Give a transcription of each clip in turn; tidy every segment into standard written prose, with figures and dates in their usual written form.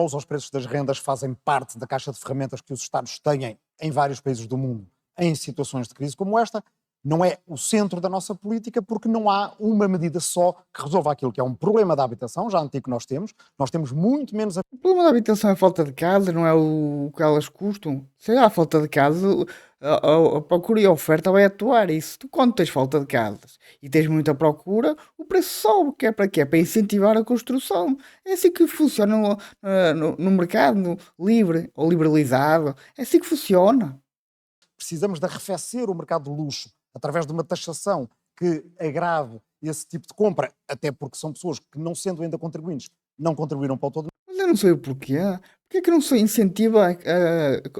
Aos preços das rendas fazem parte da caixa de ferramentas que os Estados têm em vários países do mundo em situações de crise como esta. Não é o centro da nossa política porque não há uma medida só que resolva aquilo que é um problema da habitação, já antigo que nós temos. Nós temos muito menos. O problema da habitação é a falta de casa, não é o que elas custam. Se há falta de casa, a procura e a oferta vai atuar. E se tu, quando tens falta de casas e tens muita procura, o preço sobe. Que é para quê? É para incentivar a construção. É assim que funciona no mercado livre ou liberalizado. É assim que funciona. Precisamos de arrefecer o mercado de luxo através de uma taxação que agrave esse tipo de compra, até porque são pessoas que, não sendo ainda contribuintes, não contribuíram para o todo. Mas eu não sei o porquê. Porquê é que não se incentiva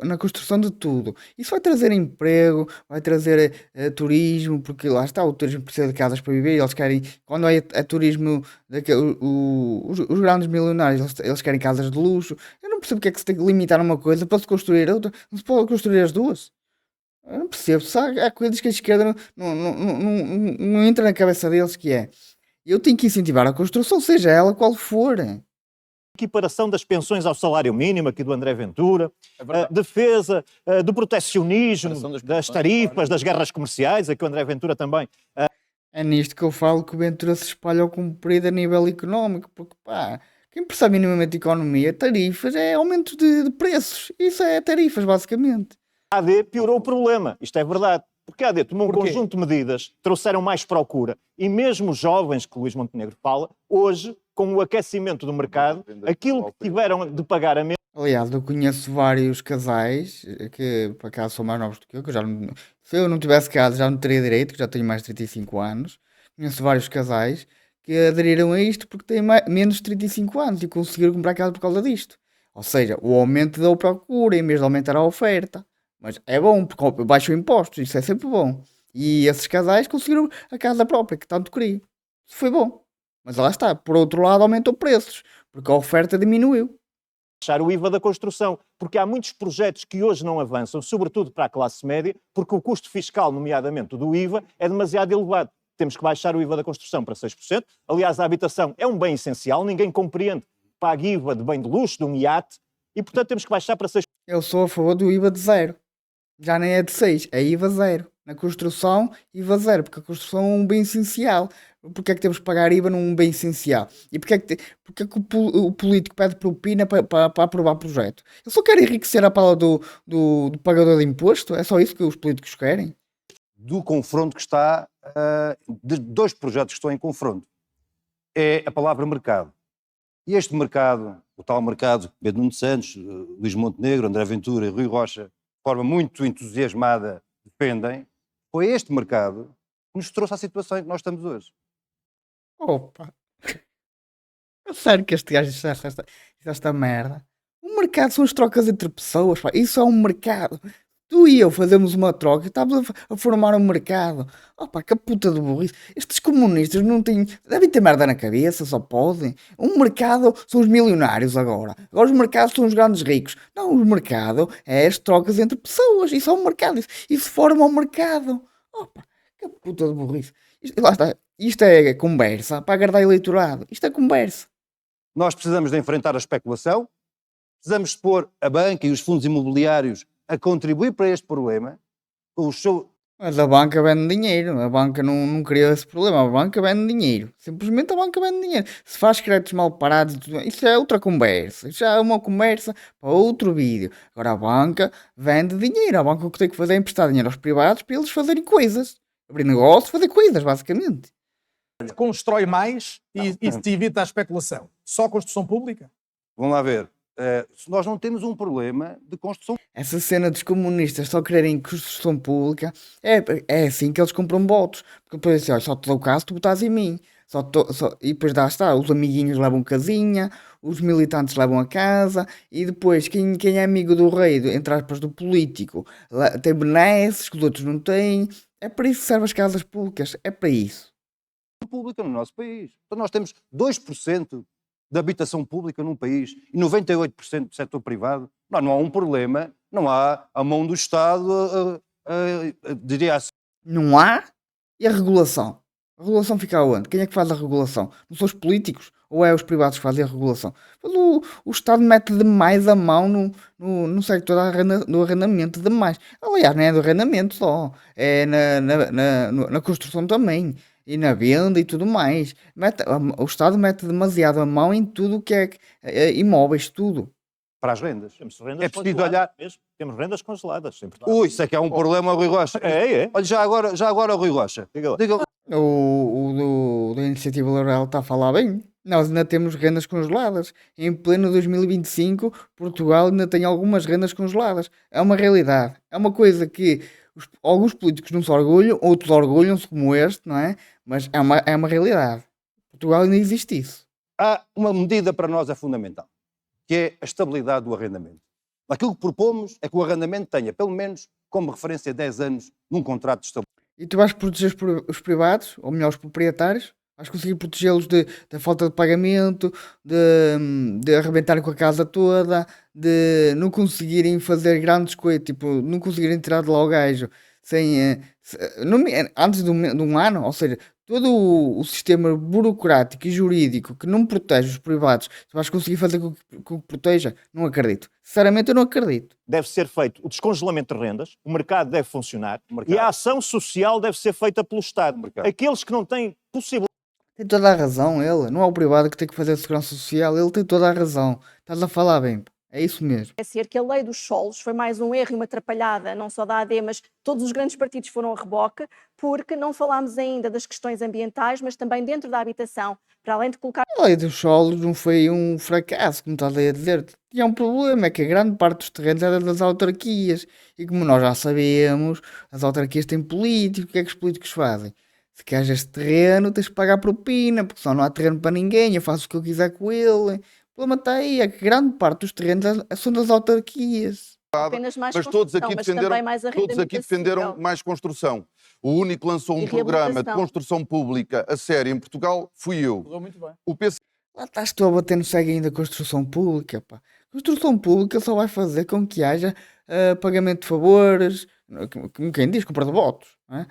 na construção de tudo? Isso vai trazer emprego, vai trazer turismo, porque lá está, o turismo precisa de casas para viver, eles querem, quando é turismo, os grandes milionários, eles querem casas de luxo. Eu não percebo porque é que se tem que limitar uma coisa para se construir outra, não se pode construir as duas. Eu não percebo, sabe? Há coisas que a esquerda não entra na cabeça deles que é. Eu tenho que incentivar a construção, seja ela qual for. Equiparação das pensões ao salário mínimo, aqui do André Ventura, defesa do protecionismo, das tarifas, das guerras comerciais, aqui o André Ventura também. É nisto que eu falo que o Ventura se espalha ao comprido a nível económico, porque pá, quem percebe minimamente de economia, tarifas é aumento de preços. Isso é tarifas, basicamente. A AD piorou o problema, isto é verdade. Porque a AD tomou um conjunto de medidas, trouxeram mais procura. E mesmo os jovens, que o Luís Montenegro fala, hoje, com o aquecimento do mercado, aquilo que tiveram de pagar a menos. Aliás, eu conheço vários casais que, por acaso, são mais novos do que eu já não, se eu não tivesse casa já não teria direito, que já tenho mais de 35 anos. Conheço vários casais que aderiram a isto porque têm menos de 35 anos e conseguiram comprar casa por causa disto. Ou seja, o aumento da procura em vez de aumentar a oferta. Mas é bom, porque baixam impostos, isso é sempre bom. E esses casais conseguiram a casa própria, que tanto queriam. Isso foi bom. Mas lá está, por outro lado aumentou preços, porque a oferta diminuiu. Baixar o IVA da construção, porque há muitos projetos que hoje não avançam, sobretudo para a classe média, porque o custo fiscal, nomeadamente do IVA, é demasiado elevado. Temos que baixar o IVA da construção para 6%. Aliás, a habitação é um bem essencial, ninguém compreende que pague IVA de bem de luxo, de um iate, e portanto temos que baixar para 6%. Eu sou a favor do IVA de zero. Já nem é de 6, é IVA zero. Na construção, IVA zero, porque a construção é um bem essencial. Porque é que temos que pagar IVA num bem essencial? E porque é que o político pede propina para aprovar projeto? Ele só quer enriquecer a pala do pagador de imposto? É só isso que os políticos querem? Do confronto que está, de dois projetos que estão em confronto, é a palavra mercado. E este mercado, o tal mercado, Pedro Nuno Santos, Luís Montenegro, André Ventura e Rui Rocha, de forma muito entusiasmada, defendem, foi este mercado que nos trouxe à situação em que nós estamos hoje. Opa! É sério que este gajo diz esta merda? O mercado são as trocas entre pessoas, pá. Isso é um mercado. Tu e eu fazemos uma troca e estamos a formar um mercado. Opa, que puta de burrice. Estes comunistas não têm. Devem ter merda na cabeça, só podem. Um mercado são os milionários agora. Agora os mercados são os grandes ricos. Não, o mercado é as trocas entre pessoas. Isso é um mercado. Isso forma um mercado. Opa, que puta de burrice. Lá está. Isto é conversa para agradar eleitorado. Isto é conversa. Nós precisamos de enfrentar a especulação, precisamos de pôr a banca e os fundos imobiliários a contribuir para este problema. Mas a banca vende dinheiro, a banca não cria esse problema, a banca vende dinheiro, simplesmente a banca vende dinheiro. Se faz créditos mal parados, isso é outra conversa, isso é uma conversa para outro vídeo. Agora a banca vende dinheiro, a banca o que tem que fazer é emprestar dinheiro aos privados para eles fazerem coisas, abrir negócio, fazer coisas, basicamente. Constrói mais e se evita a especulação. Só construção pública? Vamos lá ver. Nós não temos um problema de construção. Essa cena dos comunistas só quererem construção pública é assim que eles compram votos. Porque depois assim, só te dou caso, tu botas em mim. E depois lá está, os amiguinhos levam casinha, os militantes levam a casa, e depois quem é amigo do rei, entre aspas, do político, tem benesses que os outros não têm. É para isso que servem as casas públicas, é para isso. Pública no nosso país. Então nós temos 2% de habitação pública num país e 98% do setor privado. Não há um problema, não há a mão do Estado, diria assim. Não há? E a regulação? A regulação fica aonde? Quem é que faz a regulação? Não são os políticos? Ou é os privados que fazem a regulação? Mas o Estado mete demais a mão no sector do arrendamento, demais. Aliás, não é do arrendamento só, é na construção também, e na venda e tudo mais. O Estado mete demasiado a mão em tudo o que é imóveis, tudo. Para as rendas. Temos rendas É preciso congeladas olhar. mesmo. Temos rendas congeladas em Portugal. Ui, isso é que é um problema, Rui Rocha. É. Olha, já agora, Rui Rocha. Diga lá. Diga, O da Iniciativa Liberal está a falar bem. Nós ainda temos rendas congeladas. Em pleno 2025, Portugal ainda tem algumas rendas congeladas. É uma realidade. É uma coisa que alguns políticos não se orgulham, outros orgulham-se, como este, não é? Mas é uma realidade. Portugal ainda existe isso. há uma medida para nós é fundamental, que é a estabilidade do arrendamento. Aquilo que propomos é que o arrendamento tenha, pelo menos, como referência 10 anos num contrato de estabilidade. E tu vais proteger os privados, ou melhor, os proprietários? Vais conseguir protegê-los da falta de pagamento, de arrebentarem com a casa toda, de não conseguirem fazer grandes coisas, tipo, não conseguirem tirar de lá o gajo sem, antes de um ano, ou seja, todo o sistema burocrático e jurídico que não protege os privados, tu vais conseguir fazer com que proteja? Não acredito. Sinceramente, eu não acredito. Deve ser feito o descongelamento de rendas, o mercado deve funcionar mercado. e a ação social deve ser feita pelo Estado. Aqueles que não têm possibilidade. Tem toda a razão, ele. Não é o privado que tem que fazer a segurança social, ele tem toda a razão. Estás a falar bem, pá. É isso mesmo. É ser que a lei dos solos foi mais um erro e uma atrapalhada, não só da AD, mas todos os grandes partidos foram a reboque, porque não falámos ainda das questões ambientais, mas também dentro da habitação, para além de colocar... A lei dos solos não foi um fracasso, como estás aí a dizer. Tinha um problema, é que a grande parte dos terrenos era das autarquias. E como nós já sabemos, as autarquias têm políticos. O que é que os políticos fazem? Se queres este terreno, tens que pagar propina, porque senão não há terreno para ninguém, eu faço o que eu quiser com ele. O problema está aí, é que grande parte dos terrenos são das autarquias. apenas mais Mas todos construção, aqui mas defenderam, também mais todos aqui defenderam acessível. mais construção. O único que lançou E um programa de reabilitação. construção pública a sério em Portugal fui eu. Correu muito bem. O PC Lá estás tu a bater no ceguinho da construção pública, pá. Construção pública só vai fazer com que haja pagamento de favores, como quem diz, compra de votos, não é?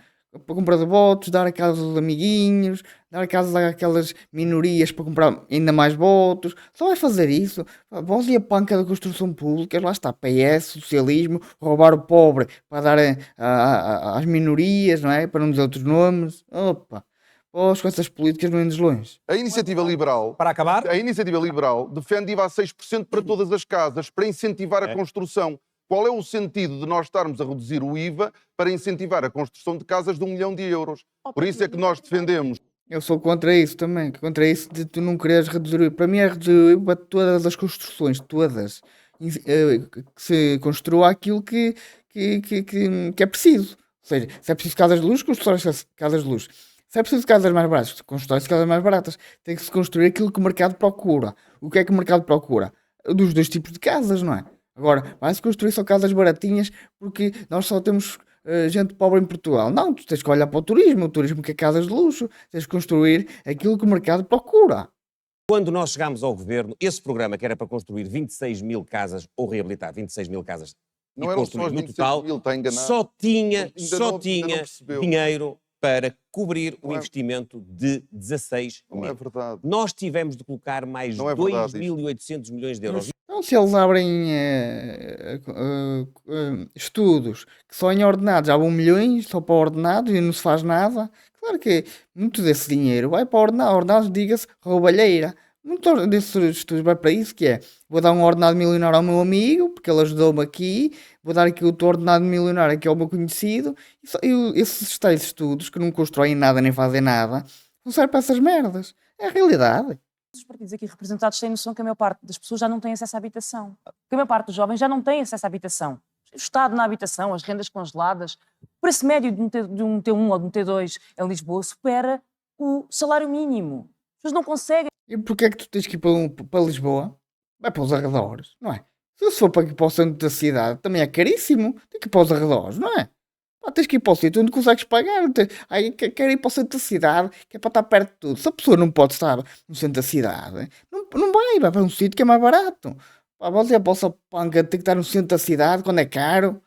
Para comprar de votos, dar a casa dos amiguinhos, dar a casa àquelas minorias para comprar ainda mais votos. Só vai fazer isso. Voz e a panca da construção pública, lá está, PS, socialismo, roubar o pobre para dar às minorias, não é? Para não dizer outros nomes. Opa, vós com essas políticas não andes longe. A iniciativa liberal, Para acabar, defende IVA a 6% para todas as casas, para incentivar a construção. Qual é o sentido de nós estarmos a reduzir o IVA para incentivar a construção de casas de 1 milhão de euros? Por isso é que nós defendemos. Eu sou contra isso também, contra isso de tu não quereres reduzir o IVA. Para mim é reduzir o IVA para todas as construções, todas. Que se construa aquilo que é preciso. Ou seja, se é preciso casas de luz, constrói-se casas de luz. Se é preciso casas mais baratas, constrói-se casas mais baratas. Tem que se construir aquilo que o mercado procura. O que é que o mercado procura? Dos dois tipos de casas, não é? Agora, vai-se construir só casas baratinhas porque nós só temos gente pobre em Portugal. Não, tu tens que olhar para o turismo que é casas de luxo. Tens que construir aquilo que o mercado procura. Quando nós chegámos ao governo, esse programa que era para construir 26 mil casas, ou reabilitar 26 mil casas, Não e eram construir só os no 26 total, mil, está enganado. só tinha Ainda não percebeu. dinheiro para cobrir o Não é- investimento de 16 Não é mil. verdade. Nós tivemos de colocar mais Não é verdade 2.800 milhões de euros. Então, se eles abrem estudos que só em ordenados já vão milhões, só para ordenados e não se faz nada, claro que muito desse dinheiro vai para ordenados. Ordenados, diga-se, roubalheira. Muito desses estudos vai para isso, que é, vou dar um ordenado milionário ao meu amigo, porque ele ajudou-me aqui, vou dar aqui outro ordenado milionário aqui ao meu conhecido, e esses tais estudos, que não constroem nada nem fazem nada, não servem para essas merdas. É a realidade. Os partidos aqui representados têm noção que a maior parte das pessoas já não tem acesso à habitação. Que a maior parte dos jovens já não tem acesso à habitação. O Estado na habitação, as rendas congeladas, o preço médio de um T1 ou de um T2 em Lisboa supera o salário mínimo. As pessoas não conseguem. E porquê é que tu tens que ir para Lisboa? Vai para os arredores, não é? Se for para aqui para o centro da cidade, também é caríssimo. Tem que ir para os arredores, não é? Pá, tens que ir para o sítio onde consegues pagar. Aí quer ir para o centro da cidade, que é para estar perto de tudo. Se a pessoa não pode estar no centro da cidade, não vai para um sítio que é mais barato. Pá, você é para o panca, tem que estar no centro da cidade, quando é caro.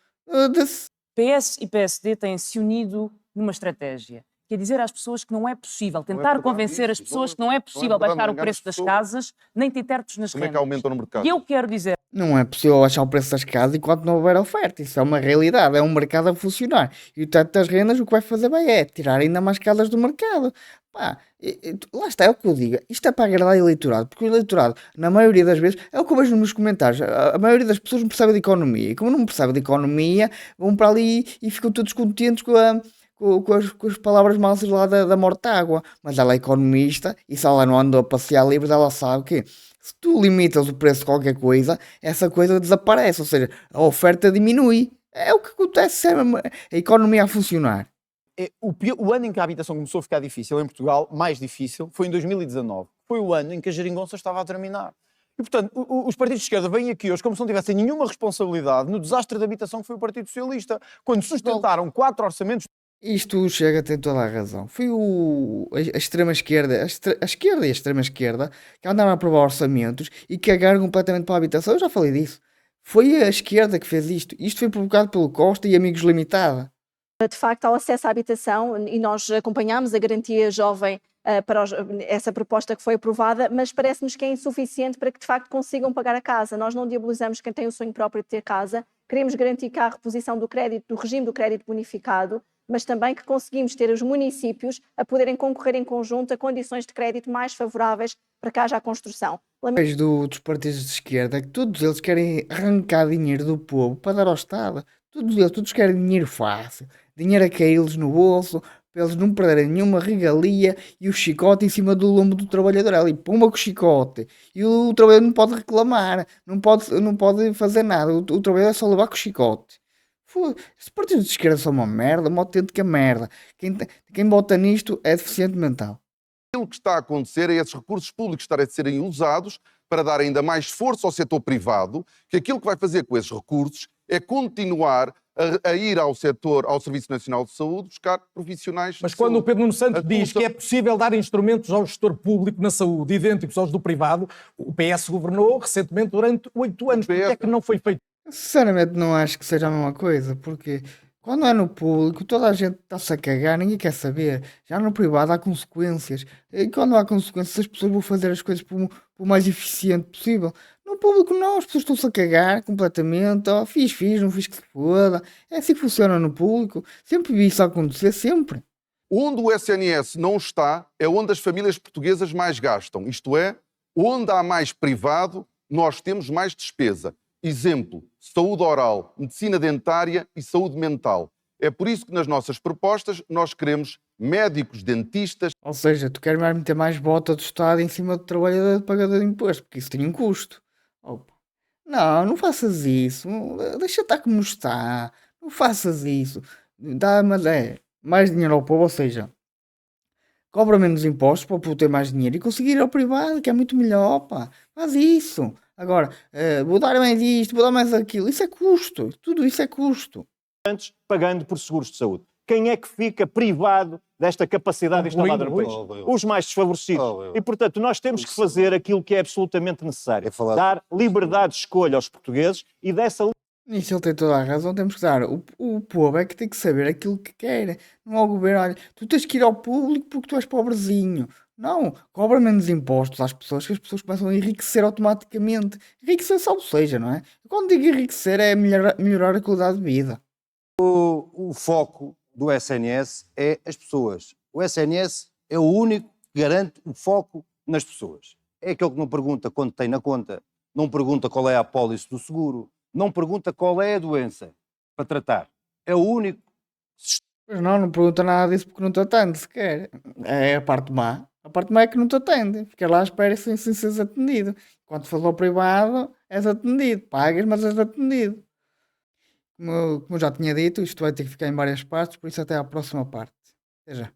PS e PSD têm-se unido numa estratégia, que é dizer às pessoas que não é possível, é tentar verdade convencer isso. as pessoas Não- que não é não é possível verdade, baixar não o enganas preço as das pessoas. casas, nem ter tetos nas Como é que rendas. aumentam no mercado? E eu quero dizer, Não é possível baixar o preço das casas enquanto não houver oferta. Isso é uma realidade, é um mercado a funcionar. E o teto das rendas o que vai fazer é tirar ainda mais casas do mercado. Pá, lá está, é o que eu digo. Isto é para agradar o eleitorado, porque o eleitorado, na maioria das vezes, é o que eu vejo nos comentários. A maioria das pessoas não percebe de economia. E como não percebe de economia, vão para ali e ficam todos contentes com as palavras mansas lá da morte água. Mas ela é economista e se ela não andou a passear livre, ela sabe que se tu limitas o preço de qualquer coisa, essa coisa desaparece. Ou seja, a oferta diminui. É o que acontece sempre, a economia a funcionar. O ano em que a habitação começou a ficar difícil em Portugal, mais difícil, foi em 2019. Foi o ano em que a geringonça estava a terminar. E, portanto, os partidos de esquerda vêm aqui hoje como se não tivessem nenhuma responsabilidade no desastre da habitação que foi o Partido Socialista, quando sustentaram 4 orçamentos. Isto chega, tem toda a razão. Foi a extrema-esquerda, a esquerda e a extrema-esquerda que andaram a aprovar orçamentos e cagaram completamente para a habitação. Eu já falei disso. Foi a esquerda que fez isto. Isto foi provocado pelo Costa e Amigos Limitada. De facto, ao acesso à habitação, e nós acompanhámos a garantia jovem para essa proposta que foi aprovada, mas parece-nos que é insuficiente para que de facto consigam pagar a casa. Nós não diabolizamos quem tem o sonho próprio de ter casa, queremos garantir que há a reposição do crédito, do regime do crédito bonificado, mas também que conseguimos ter os municípios a poderem concorrer em conjunto a condições de crédito mais favoráveis para que haja a construção. Vejo dos partidos de esquerda é que todos eles querem arrancar dinheiro do povo para dar ao Estado. Todos querem dinheiro fácil, dinheiro a cair-lhes no bolso, para eles não perderem nenhuma regalia e o chicote em cima do lombo do trabalhador. Ali, pumba com o chicote. E o trabalhador não pode reclamar, não pode fazer nada. O trabalhador é só levar com o chicote. Os partidos de esquerda são uma merda, uma autêntica merda. Quem vota nisto é deficiente mental. Aquilo que está a acontecer é esses recursos públicos estarem a serem usados para dar ainda mais força ao setor privado, que aquilo que vai fazer com esses recursos é continuar a ir ao setor, ao Serviço Nacional de Saúde, buscar profissionais. Mas quando o Pedro Nuno Santos A diz solução- que é possível dar instrumentos ao gestor público na saúde idênticos aos do privado, o PS governou recentemente durante 8 anos. Porquê é que não foi feito? Sinceramente não acho que seja a mesma coisa, porque quando é no público toda a gente está-se a cagar, ninguém quer saber. Já no privado há consequências. E quando há consequências as pessoas vão fazer as coisas por mais eficiente possível. No público não, as pessoas estão-se a cagar completamente. Oh, fiz, não fiz que se foda. É assim que funciona no público. Sempre vi isso acontecer, sempre. Onde o SNS não está, é onde as famílias portuguesas mais gastam. Isto é, onde há mais privado, nós temos mais despesa. Exemplo, saúde oral, medicina dentária e saúde mental. É por isso que nas nossas propostas nós queremos médicos, dentistas. Ou seja, tu queres mais meter mais bota do Estado em cima do trabalhador pagador de imposto, porque isso tem um custo. Opa. Não faças isso. Deixa estar como está. Não faças isso. Dá mais dinheiro ao povo, ou seja, cobra menos impostos para o povo ter mais dinheiro e conseguir ir ao privado, que é muito melhor, pá. Faz isso. Agora, vou dar mais isto, vou dar mais aquilo. Isso é custo. Tudo isso é custo. Pagando por seguros de saúde. Quem é que fica privado desta capacidade instalada no país? Os mais desfavorecidos. E, portanto, nós temos que fazer aquilo que é absolutamente necessário. Dar liberdade de escolha aos portugueses e dessa Nisso ele tem toda a razão, temos que dar. O povo é que tem que saber aquilo que quer. Não é o governo, olha, tu tens que ir ao público porque tu és pobrezinho. Não, cobra menos impostos às pessoas, que as pessoas começam a enriquecer automaticamente. Enriquecer salvo seja, não é? Quando digo enriquecer é melhorar a qualidade de vida. O foco do SNS é as pessoas. O SNS é o único que garante o foco nas pessoas. É aquele que não pergunta quanto tem na conta, não pergunta qual é a apólice do seguro, não pergunta qual é a doença para tratar. É o único. Mas não pergunta nada disso porque não te atende sequer. É a parte má. A parte má é que não te atende. Fica lá à espera sem seres atendido. Quando for ao privado, és atendido. Pagas, mas és atendido. Como eu já tinha dito, isto vai ter que ficar em várias partes, por isso até à próxima parte. Até já.